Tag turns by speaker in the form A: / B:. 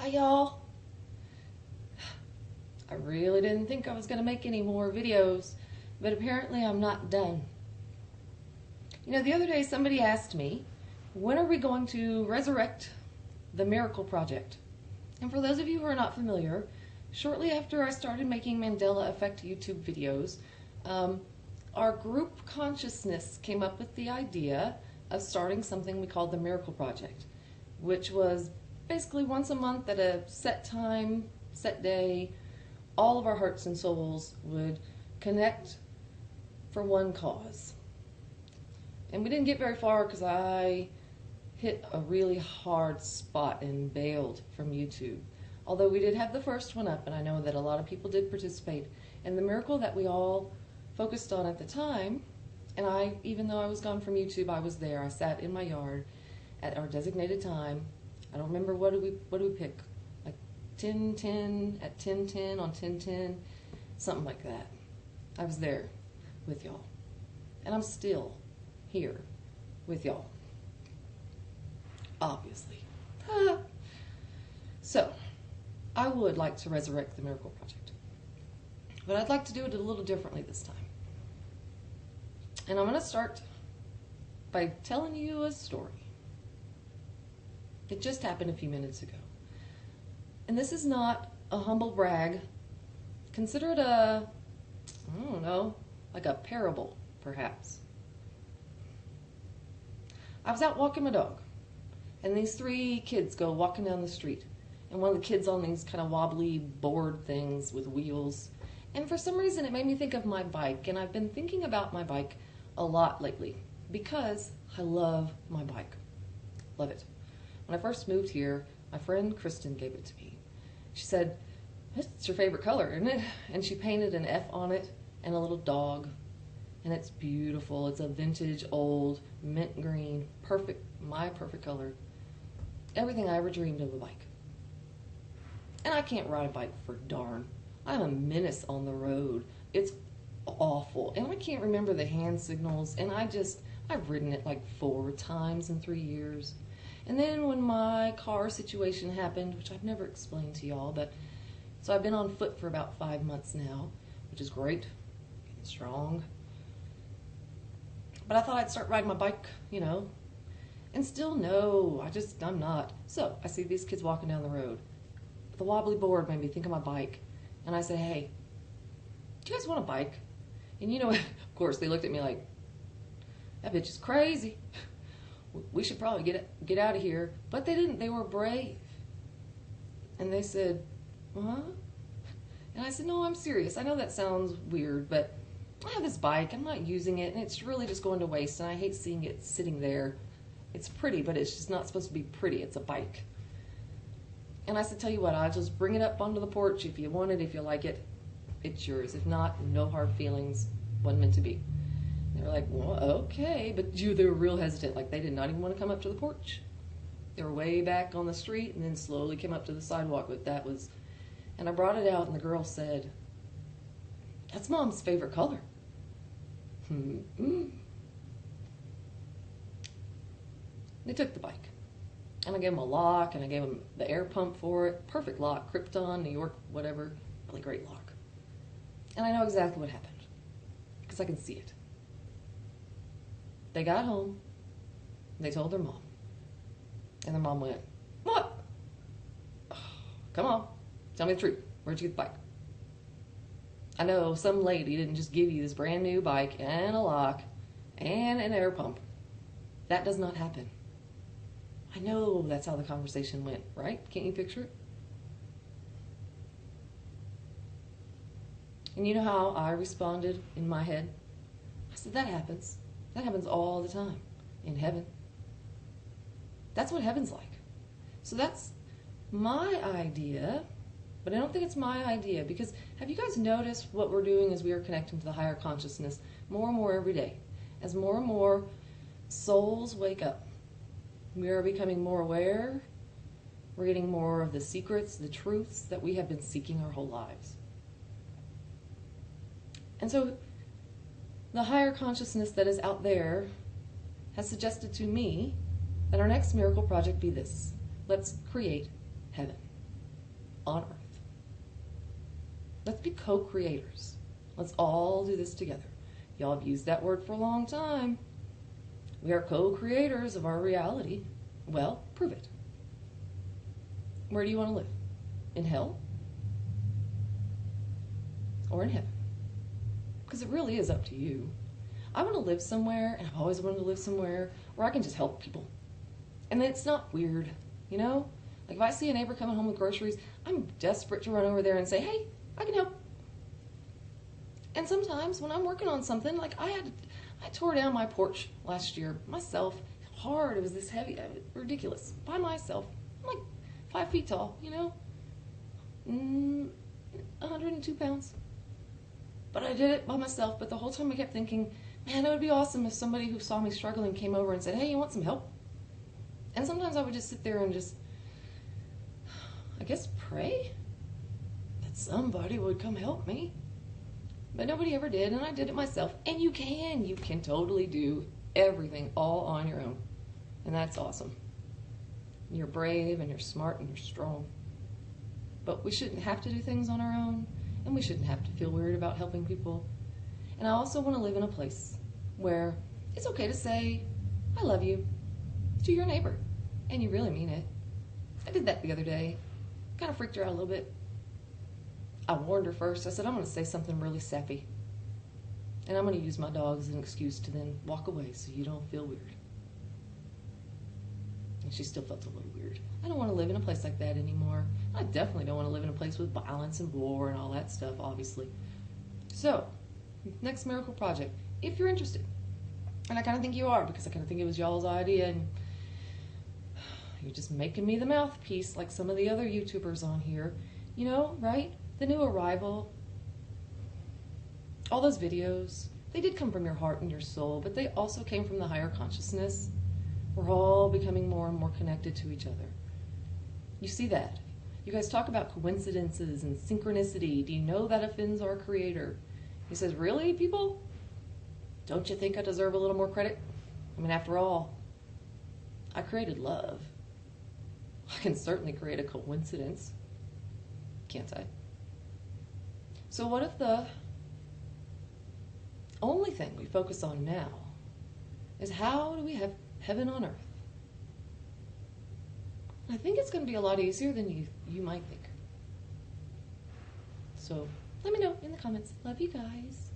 A: Hi y'all. I really didn't think I was going to make any more videos, but apparently I'm not done. You know, the other day somebody asked me, when are we going to resurrect the Miracle Project? And for those of you who are not familiar, shortly after I started making Mandela Effect YouTube videos, our group consciousness came up with the idea of starting something we called the Miracle Project, which was basically once a month at a set time, set day, all of our hearts and souls would connect for one cause. And we didn't get very far because I hit a really hard spot and bailed from YouTube. Although we did have the first one up, and I know that a lot of people did participate. And the miracle that we all focused on at the time, and even though I was gone from YouTube, I was there. I sat in my yard at our designated time. I don't remember what did we pick, like 10:10 at 10:10 on 10:10, something like that. I was there with y'all, and I'm still here with y'all, obviously. So, I would like to resurrect the Miracle Project, but I'd like to do it a little differently this time. And I'm going to start by telling you a story. It just happened a few minutes ago. And this is not a humble brag. Consider it I don't know, like a parable, perhaps. I was out walking my dog, and these three kids go walking down the street. And one of the kids on these kind of wobbly board things with wheels. And for some reason it made me think of my bike, and I've been thinking about my bike a lot lately because I love my bike. Love it. When I first moved here, my friend Kristen gave it to me. She said, "It's your favorite color, isn't it?" And she painted an F on it and a little dog. And it's beautiful. It's a vintage, old, mint green, my perfect color. Everything I ever dreamed of a bike. And I can't ride a bike for darn. I'm a menace on the road. It's awful. And I can't remember the hand signals. And I've ridden it like 4 times in 3 years. And then when my car situation happened, which I've never explained to y'all, so I've been on foot for about 5 months now, which is great, getting strong. But I thought I'd start riding my bike, and still no, I'm not. So I see these kids walking down the road. The wobbly board made me think of my bike, and I said, "Hey, do you guys want a bike?" And of course they looked at me like, "That bitch is crazy. We should probably get out of here." But they didn't. They were brave. And they said, "Huh?" And I said, "No, I'm serious. I know that sounds weird, but I have this bike. I'm not using it, and it's really just going to waste, and I hate seeing it sitting there. It's pretty, but it's just not supposed to be pretty. It's a bike." And I said, "Tell you what, I'll just bring it up onto the porch. If you want it, if you like it, it's yours. If not, no hard feelings. Wasn't meant to be." They were like, "Well, okay." But they were real hesitant. Like, they did not even want to come up to the porch. They were way back on the street and then slowly came up to the sidewalk. And I brought it out, and the girl said, "That's Mom's favorite color." They took the bike. And I gave them a lock, and I gave them the air pump for it. Perfect lock. Krypton, New York, whatever. Really great lock. And I know exactly what happened, because I can see it. They got home, and they told their mom. And their mom went, "What? Come on, tell me the truth. Where'd you get the bike? I know some lady didn't just give you this brand new bike and a lock and an air pump. That does not happen." I know that's how the conversation went, right? Can't you picture it? And you know how I responded in my head? I said, "That happens. That happens all the time in heaven. That's what heaven's like." So that's my idea, but I don't think it's my idea, because have you guys noticed what we're doing as we are connecting to the higher consciousness more and more every day? As more and more souls wake up, we are becoming more aware. We're getting more of the secrets, the truths that we have been seeking our whole lives. And so the higher consciousness that is out there has suggested to me that our next miracle project be this: let's create heaven. on earth. Let's be co-creators. Let's all do this together. Y'all have used that word for a long time. We are co-creators of our reality. Well, prove it. Where do you want to live? In hell? Or in heaven? Because it really is up to you. I want to live somewhere, and I've always wanted to live somewhere where I can just help people. And it's not weird, you know? Like if I see a neighbor coming home with groceries, I'm desperate to run over there and say, hey, I can help. And sometimes when I'm working on something, like I tore down my porch last year myself, hard, it was this heavy, ridiculous, by myself. I'm like 5 feet tall, you know? 102 pounds. But I did it by myself, but the whole time I kept thinking, man, it would be awesome if somebody who saw me struggling came over and said, hey, you want some help? And sometimes I would just sit there and just, I guess, pray that somebody would come help me. But nobody ever did, and I did it myself. And you can totally do everything all on your own. And that's awesome. You're brave, and you're smart, and you're strong. But we shouldn't have to do things on our own, and we shouldn't have to feel weird about helping people. And I also want to live in a place where it's okay to say, I love you, to your neighbor, and you really mean it. I did that the other day. Kind of freaked her out a little bit. I warned her first. I said, I'm going to say something really sappy. And I'm going to use my dog as an excuse to then walk away so you don't feel weird. And she still felt a little weird. I don't want to live in a place like that anymore. I definitely don't want to live in a place with violence and war and all that stuff, obviously. So, next miracle project, if you're interested. And I kind of think you are, because I kind of think it was y'all's idea, and you're just making me the mouthpiece like some of the other YouTubers on here. You know, right? The new arrival, all those videos, they did come from your heart and your soul, but they also came from the higher consciousness. We're all becoming more and more connected to each other. You see that? You guys talk about coincidences and synchronicity. Do you know that offends our Creator? He says, really, people? Don't you think I deserve a little more credit? I mean, after all, I created love. I can certainly create a coincidence, can't I? So what if the only thing we focus on now is how do we have heaven on earth? I think it's going to be a lot easier than you might think. So let me know in the comments. Love you guys.